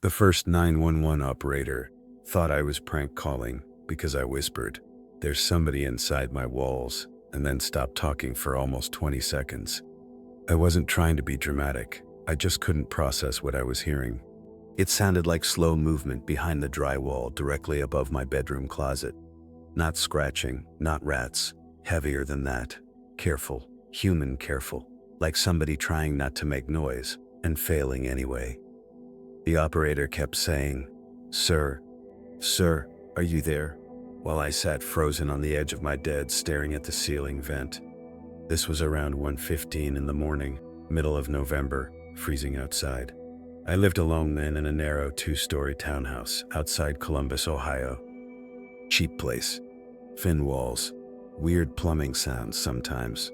The first 911 operator thought I was prank calling because I whispered, "There's somebody inside my walls," and then stopped talking for almost 20 seconds. I wasn't trying to be dramatic. I just couldn't process what I was hearing. It sounded like slow movement behind the drywall directly above my bedroom closet. Not scratching, not rats. Heavier than that. Careful, human careful. Like somebody trying not to make noise and failing anyway. The operator kept saying, "Sir, sir, are you there?" while I sat frozen on the edge of my bed staring at the ceiling vent. This was around 1:15 in the morning, middle of November, freezing outside. I lived alone then in a narrow 2-story townhouse outside Columbus, Ohio. Cheap place. Thin walls. Weird plumbing sounds sometimes.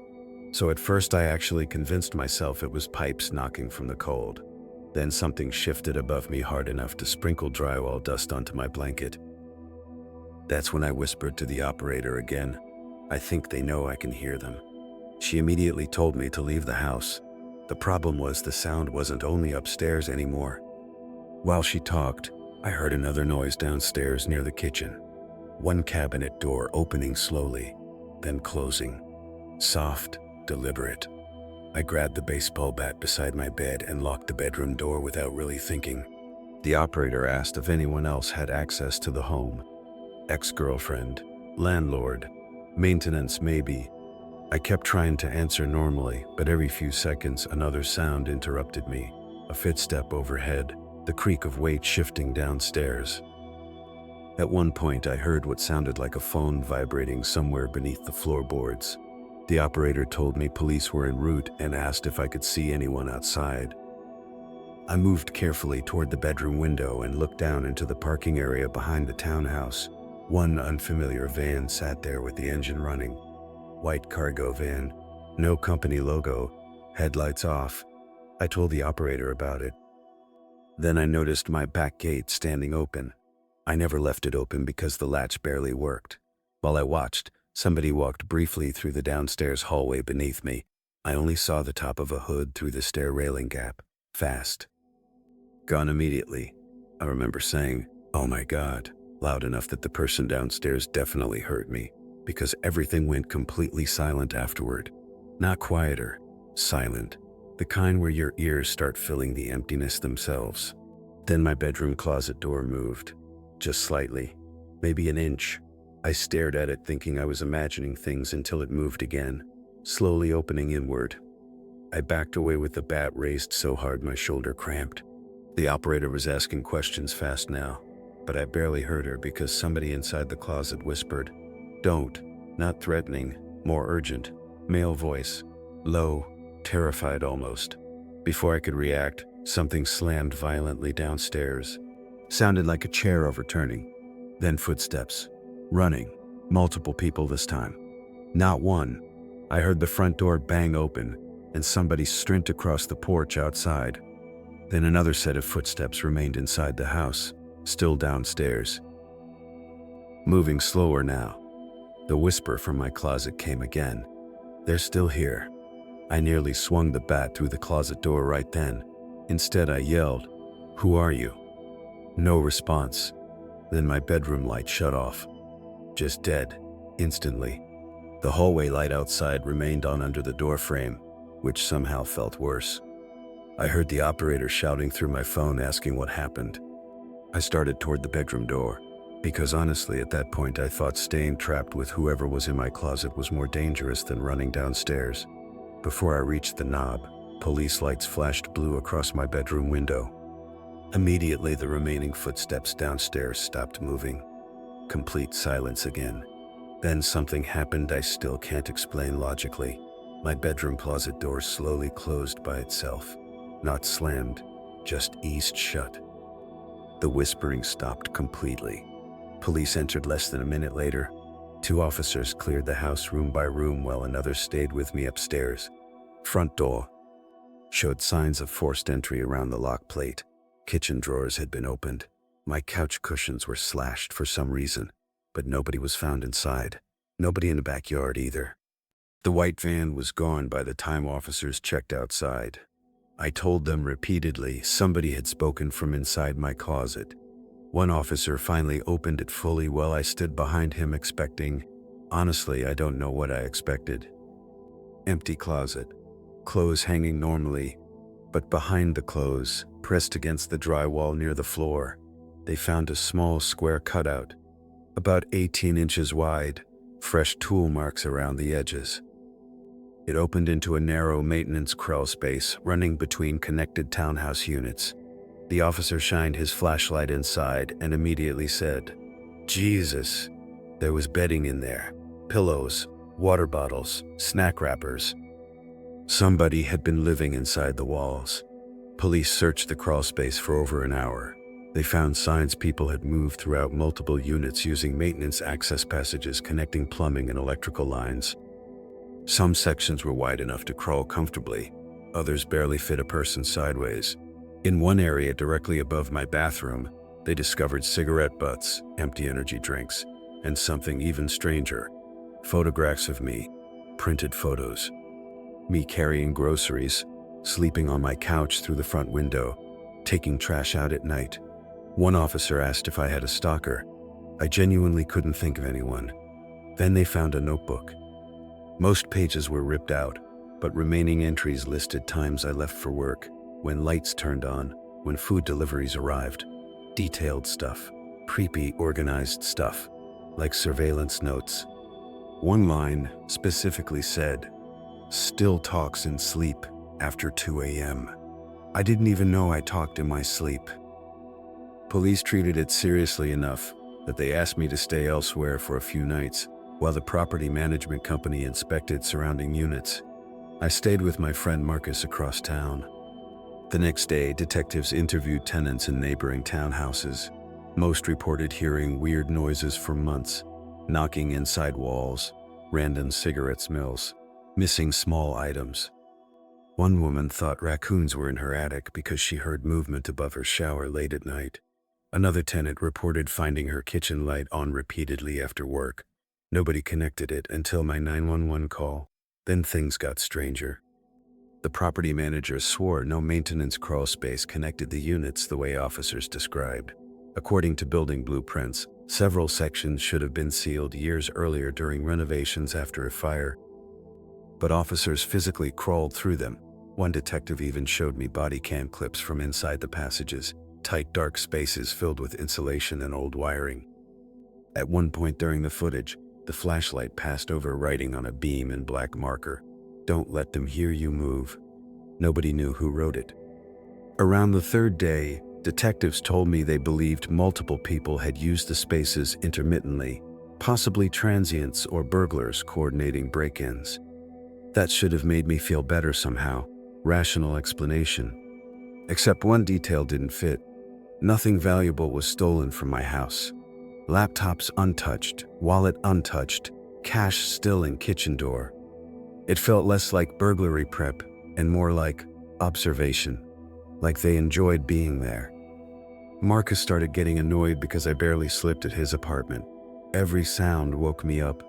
So at first I actually convinced myself it was pipes knocking from the cold. Then something shifted above me hard enough to sprinkle drywall dust onto my blanket. That's when I whispered to the operator again. I think they know I can hear them. She immediately told me to leave the house. The problem was the sound wasn't only upstairs anymore. While she talked, I heard another noise downstairs near the kitchen. One cabinet door opening slowly, then closing. Soft, deliberate. I grabbed the baseball bat beside my bed and locked the bedroom door without really thinking. The operator asked if anyone else had access to the home. Ex-girlfriend, landlord, maintenance maybe. I kept trying to answer normally, but every few seconds another sound interrupted me. A footstep overhead, the creak of weight shifting downstairs. At one point I heard what sounded like a phone vibrating somewhere beneath the floorboards. The operator told me police were en route and asked if I could see anyone outside. I moved carefully toward the bedroom window and looked down into the parking area behind the townhouse. One unfamiliar van sat there with the engine running. White cargo van, no company logo, headlights off. I told the operator about it. Then I noticed my back gate standing open. I never left it open because the latch barely worked. While I watched, somebody walked briefly through the downstairs hallway beneath me. I only saw the top of a hood through the stair railing gap. Fast. Gone immediately. I remember saying, "Oh my God," loud enough that the person downstairs definitely heard me, because everything went completely silent afterward. Not quieter, silent. The kind where your ears start filling the emptiness themselves. Then my bedroom closet door moved. Just slightly. Maybe an inch. I stared at it thinking I was imagining things until it moved again, slowly opening inward. I backed away with the bat raised so hard my shoulder cramped. The operator was asking questions fast now, but I barely heard her because somebody inside the closet whispered, "Don't," not threatening, more urgent, male voice, low, terrified almost. Before I could react, something slammed violently downstairs. Sounded like a chair overturning. Then footsteps. Running. Multiple people this time. Not one. I heard the front door bang open and somebody sprint across the porch outside. Then another set of footsteps remained inside the house, still downstairs. Moving slower now. The whisper from my closet came again. "They're still here." I nearly swung the bat through the closet door right then. Instead I yelled, "Who are you?" No response. Then my bedroom light shut off. Just dead, instantly. The hallway light outside remained on under the door frame, which somehow felt worse. I heard the operator shouting through my phone asking what happened. I started toward the bedroom door, because honestly at that point I thought staying trapped with whoever was in my closet was more dangerous than running downstairs. Before I reached the knob, police lights flashed blue across my bedroom window. Immediately the remaining footsteps downstairs stopped moving. Complete silence again. Then something happened I still can't explain logically. My bedroom closet door slowly closed by itself. Not slammed, just eased shut. The whispering stopped completely. Police entered less than a minute later. 2 officers cleared the house room by room while another stayed with me upstairs. Front door showed signs of forced entry around the lock plate. Kitchen drawers had been opened. My couch cushions were slashed for some reason, but nobody was found inside. Nobody in the backyard either. The white van was gone by the time officers checked outside. I told them repeatedly somebody had spoken from inside my closet. One officer finally opened it fully while I stood behind him expecting. Honestly, I don't know what I expected. Empty closet. Clothes hanging normally, but behind the clothes, pressed against the drywall near the floor, they found a small square cutout, about 18 inches wide, fresh tool marks around the edges. It opened into a narrow maintenance crawl space running between connected townhouse units. The officer shined his flashlight inside and immediately said, "Jesus." There was bedding in there, pillows, water bottles, snack wrappers. Somebody had been living inside the walls. Police searched the crawl space for over an hour. They found signs people had moved throughout multiple units using maintenance access passages connecting plumbing and electrical lines. Some sections were wide enough to crawl comfortably, others barely fit a person sideways. In one area directly above my bathroom, they discovered cigarette butts, empty energy drinks, and something even stranger, photographs of me, printed photos. Me carrying groceries, sleeping on my couch through the front window, taking trash out at night. One officer asked if I had a stalker. I genuinely couldn't think of anyone. Then they found a notebook. Most pages were ripped out, but remaining entries listed times I left for work, when lights turned on, when food deliveries arrived. Detailed stuff, creepy, organized stuff, like surveillance notes. One line specifically said, "Still talks in sleep after 2 a.m. I didn't even know I talked in my sleep. Police treated it seriously enough that they asked me to stay elsewhere for a few nights, while the property management company inspected surrounding units. I stayed with my friend Marcus across town. The next day, detectives interviewed tenants in neighboring townhouses. Most reported hearing weird noises for months, knocking inside walls, random cigarette smells, missing small items. One woman thought raccoons were in her attic because she heard movement above her shower late at night. Another tenant reported finding her kitchen light on repeatedly after work. Nobody connected it until my 911 call. Then things got stranger. The property manager swore no maintenance crawl space connected the units the way officers described. According to building blueprints, several sections should have been sealed years earlier during renovations after a fire. But officers physically crawled through them. One detective even showed me body cam clips from inside the passages, tight dark spaces filled with insulation and old wiring. At one point during the footage, the flashlight passed over writing on a beam in black marker, "Don't let them hear you move." Nobody knew who wrote it. Around the third day, detectives told me they believed multiple people had used the spaces intermittently, possibly transients or burglars coordinating break-ins. That should have made me feel better somehow. Rational explanation. Except one detail didn't fit. Nothing valuable was stolen from my house. Laptops untouched, wallet untouched, cash still in kitchen door. It felt less like burglary prep and more like observation, like they enjoyed being there. Marcus started getting annoyed because I barely slept at his apartment. Every sound woke me up.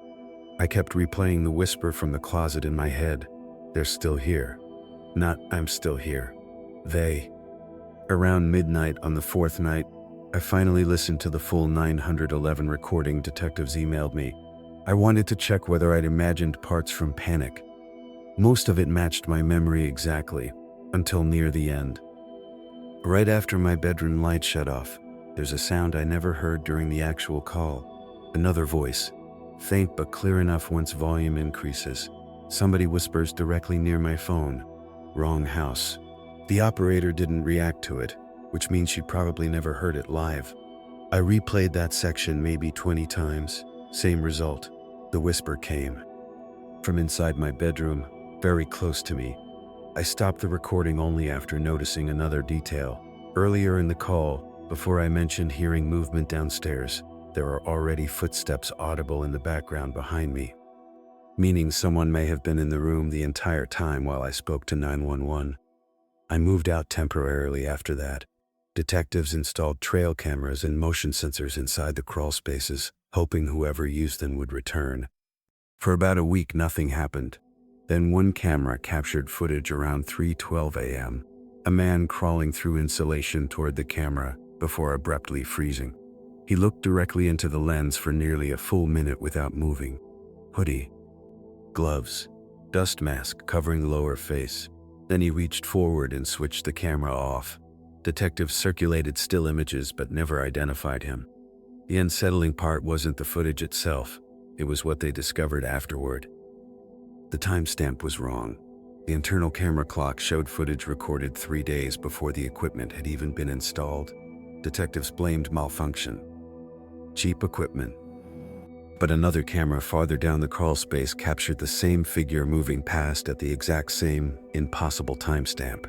I kept replaying the whisper from the closet in my head. They're still here. Not I'm still here. They. Around midnight on the fourth night, I finally listened to the full 911 recording detectives emailed me. I wanted to check whether I'd imagined parts from Panic. Most of it matched my memory exactly, until near the end. Right after my bedroom light shut off, there's a sound I never heard during the actual call. Another voice, faint but clear enough once volume increases. Somebody whispers directly near my phone, "Wrong house." The operator didn't react to it, which means she probably never heard it live. I replayed that section maybe 20 times. Same result. The whisper came from inside my bedroom, very close to me. I stopped the recording only after noticing another detail. Earlier in the call, before I mentioned hearing movement downstairs, there are already footsteps audible in the background behind me, meaning someone may have been in the room the entire time while I spoke to 911. I moved out temporarily after that. Detectives installed trail cameras and motion sensors inside the crawl spaces, hoping whoever used them would return. For about a week, nothing happened. Then one camera captured footage around 3:12 a.m. A man crawling through insulation toward the camera before abruptly freezing. He looked directly into the lens for nearly a full minute without moving. Hoodie, gloves, dust mask covering lower face. Then he reached forward and switched the camera off. Detectives circulated still images but never identified him. The unsettling part wasn't the footage itself, it was what they discovered afterward. The timestamp was wrong. The internal camera clock showed footage recorded 3 days before the equipment had even been installed. Detectives blamed malfunction. Cheap equipment. But another camera farther down the crawl space captured the same figure moving past at the exact same, impossible timestamp.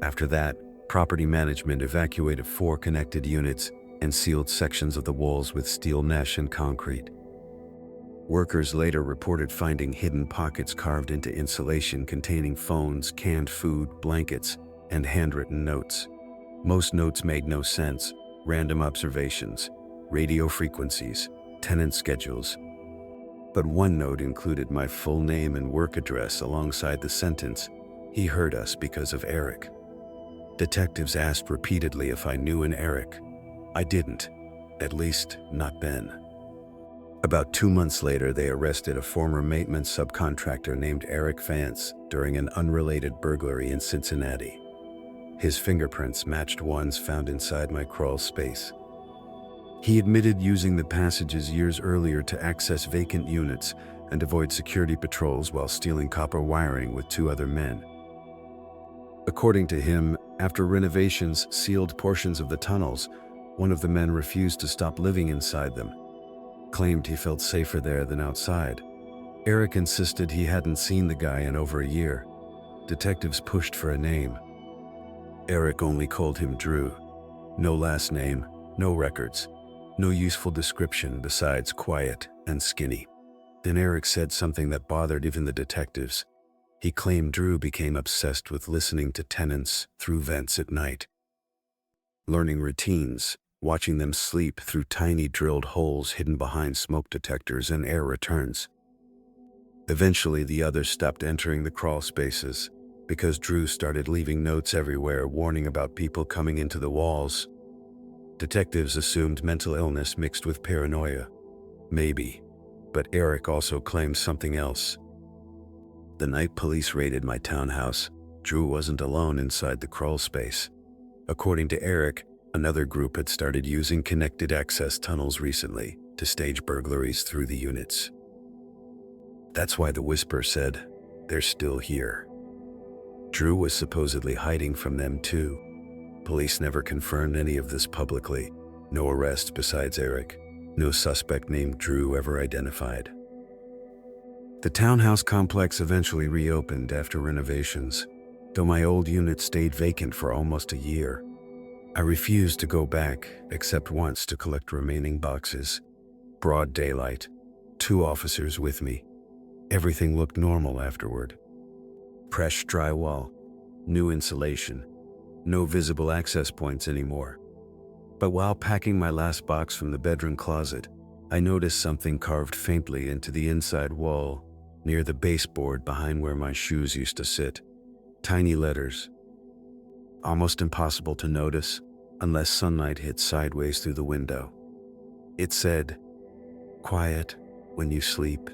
After that, property management evacuated 4 connected units and sealed sections of the walls with steel mesh and concrete. Workers later reported finding hidden pockets carved into insulation containing phones, canned food, blankets, and handwritten notes. Most notes made no sense: random observations, radio frequencies, tenant schedules. But one note included my full name and work address alongside the sentence, "He heard us because of Eric." Detectives asked repeatedly if I knew an Eric. I didn't, at least not then. About 2 months later, they arrested a former maintenance subcontractor named Eric Vance during an unrelated burglary in Cincinnati. His fingerprints matched ones found inside my crawl space. He admitted using the passages years earlier to access vacant units and avoid security patrols while stealing copper wiring with 2 other men. According to him, after renovations sealed portions of the tunnels, one of the men refused to stop living inside them. Claimed he felt safer there than outside. Eric insisted he hadn't seen the guy in over a year. Detectives pushed for a name. Eric only called him Drew. No last name, no records, no useful description besides quiet and skinny. Then Eric said something that bothered even the detectives. He claimed Drew became obsessed with listening to tenants through vents at night, learning routines, watching them sleep through tiny drilled holes hidden behind smoke detectors and air returns. Eventually, the others stopped entering the crawl spaces because Drew started leaving notes everywhere warning about people coming into the walls. Detectives assumed mental illness mixed with paranoia. Maybe, but Eric also claimed something else. The night police raided my townhouse, Drew wasn't alone inside the crawl space. According to Eric, another group had started using connected access tunnels recently to stage burglaries through the units. That's why the whisper said, "They're still here." Drew was supposedly hiding from them too. Police never confirmed any of this publicly. No arrests besides Eric. No suspect named Drew ever identified. The townhouse complex eventually reopened after renovations, though my old unit stayed vacant for almost a year. I refused to go back, except once to collect remaining boxes. Broad daylight, 2 officers with me. Everything looked normal afterward. Fresh drywall, new insulation, no visible access points anymore. But while packing my last box from the bedroom closet, I noticed something carved faintly into the inside wall, near the baseboard behind where my shoes used to sit. Tiny letters. Almost impossible to notice unless sunlight hit sideways through the window. It said, "Quiet when you sleep."